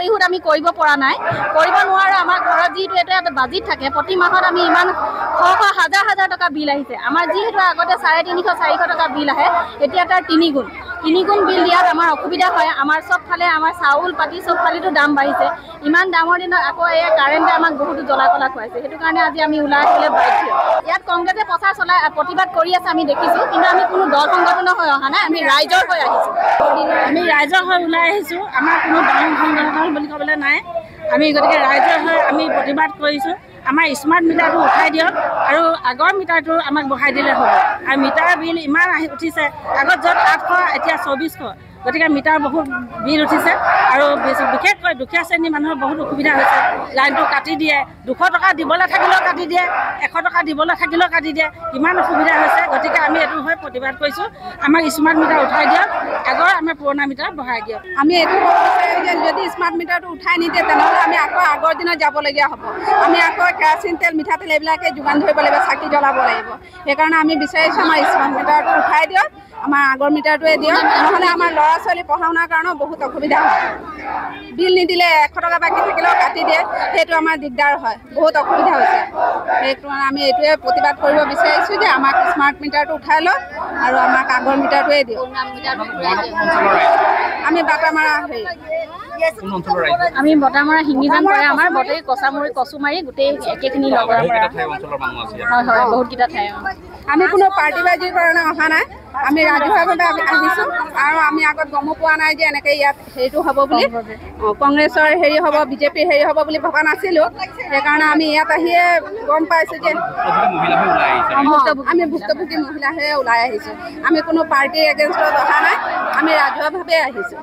পৰিশোধ আমি কৰিব পৰা নাই, কৰিব নোৱাৰো। আমাৰ ঘৰত যিহেতু এটা বাজেট থাকে, প্ৰতি মাহত আমি ইমান হাজাৰ হাজাৰ টকা বিল আহিছে। আমাৰ যিহেতু আগতে 350-400 টকা বিল আহে, এতিয়া তাৰ 3 গুণ বিল দিয়াত আমাৰ অসুবিধা হয়। আমাৰ চবফালে আমাৰ চাউল পাতি চবফালেতো দাম বাঢ়িছে। ইমান দামৰ দিনত আকৌ এই কাৰেণ্টে আমাক বহুতো জ্বলা কলা খুৱাইছে। সেইটো কাৰণে আজি আমি ওলাই আহিবলৈ বাধ্য। ইয়াত কংগ্ৰেছে প্ৰচাৰ চলাই প্ৰতিবাদ কৰি আছে, আমি দেখিছোঁ, কিন্তু আমি কোনো দল সংগঠন হৈ অহা নাই, আমি ৰাইজৰ হৈ আহিছোঁ। আমি ৰাইজৰ হৈ ওলাই আহিছোঁ, আমাৰ কোনো দল সংগঠন বুলি ক'বলৈ নাই। আমি গতিকে ৰাইজৰ হৈ আমি প্ৰতিবাদ কৰিছোঁ। আমাৰ স্মাৰ্ট মিটাৰটো উঠাই দিয়ক আৰু আগৰ মিটাৰটো আমাক বঢ়াই দিলে হ'ব। আৰু মিটাৰৰ বিল ইমান উঠিছে, আগত য'ত 800 এতিয়া 2400। গতিকে মিটাৰ বহুত বিল উঠিছে আৰু বিশেষকৈ দুখীয়া শ্ৰেণীৰ মানুহৰ বহুত অসুবিধা হৈছে। লাইনটো কাটি দিয়ে, 200 টকা দিবলৈ থাকিলেও কাটি দিয়ে, 100 টকা দিবলৈ থাকিলেও কাটি দিয়ে, কিমান অসুবিধা হৈছে। গতিকে আমি এইটো হৈ প্ৰতিবাদ কৰিছোঁ, আমাক স্মাৰ্ট মিটাৰ উঠাই দিয়ক, আগৰ আমাৰ পুৰণা মিটাৰ বঢ়াই দিয়ক। আমি এইটো ক'ব বিচাৰোঁ যে যদি স্মাৰ্ট মিটাৰটো উঠাই নিদিয়ে তেনেহ'লে আমি আকৌ আগৰ দিনত যাবলগীয়া হ'ব। আমি আকৌ কেৰাচিন তেল, মিঠাতেল এইবিলাকে যোগান ধৰিব লাগিব, চাকি জ্বলাব লাগিব। সেইকাৰণে আমি বিচাৰিছোঁ আমাৰ স্মাৰ্ট মিটাৰটো উঠাই দিয়ক, আমাৰ আগৰ মিটাৰটোৱে দিয়ক, নহ'লে আমাৰ ল'ৰা ছোৱালী পঢ়া শুনাৰ কাৰণেও বহুত অসুবিধা হয়। বিল নিদিলে 100 টকা বাকী থাকিলেও কাটি দিয়ে, সেইটো আমাৰ দিগদাৰ হয়, বহুত অসুবিধা হৈছে। সেইটো আমি এইটোৱে প্ৰতিবাদ কৰিব বিচাৰিছোঁ যে আমাক স্মাৰ্ট মিটাৰটো উঠাই লওক আৰু আমাক আগৰ মিটাৰটোৱে দিয়ক। আমি বাটামাৰা আমি বটামৰা শিঙিজান কৰে আমাৰ বটেই কচামুৰি কচুমাৰি গোটেই একেখিনি লগৰ হয় হয় বহুতকেইটা ঠাই। আমি কোনো পাৰ্টিবাজিৰ কাৰণে অহা নাই, আমি ৰাজহুৱাভাৱে আহিছোঁ আৰু আমি আগত গমো পোৱা নাই যে এনেকৈ ইয়াত হেৰিটো হ'ব বুলি, কংগ্ৰেছৰ হেৰি হ'ব, বিজেপিৰ হেৰি হ'ব বুলি ভবা নাছিলোঁ। সেইকাৰণে আমি ইয়াত আহিয়ে গম পাইছোঁ যে আমি ভুক্তভোগী মহিলাহে ওলাই আহিছোঁ। আমি কোনো পাৰ্টিৰ এগেইনষ্টত অহা নাই, আমি ৰাজহুৱাভাৱে আহিছোঁ।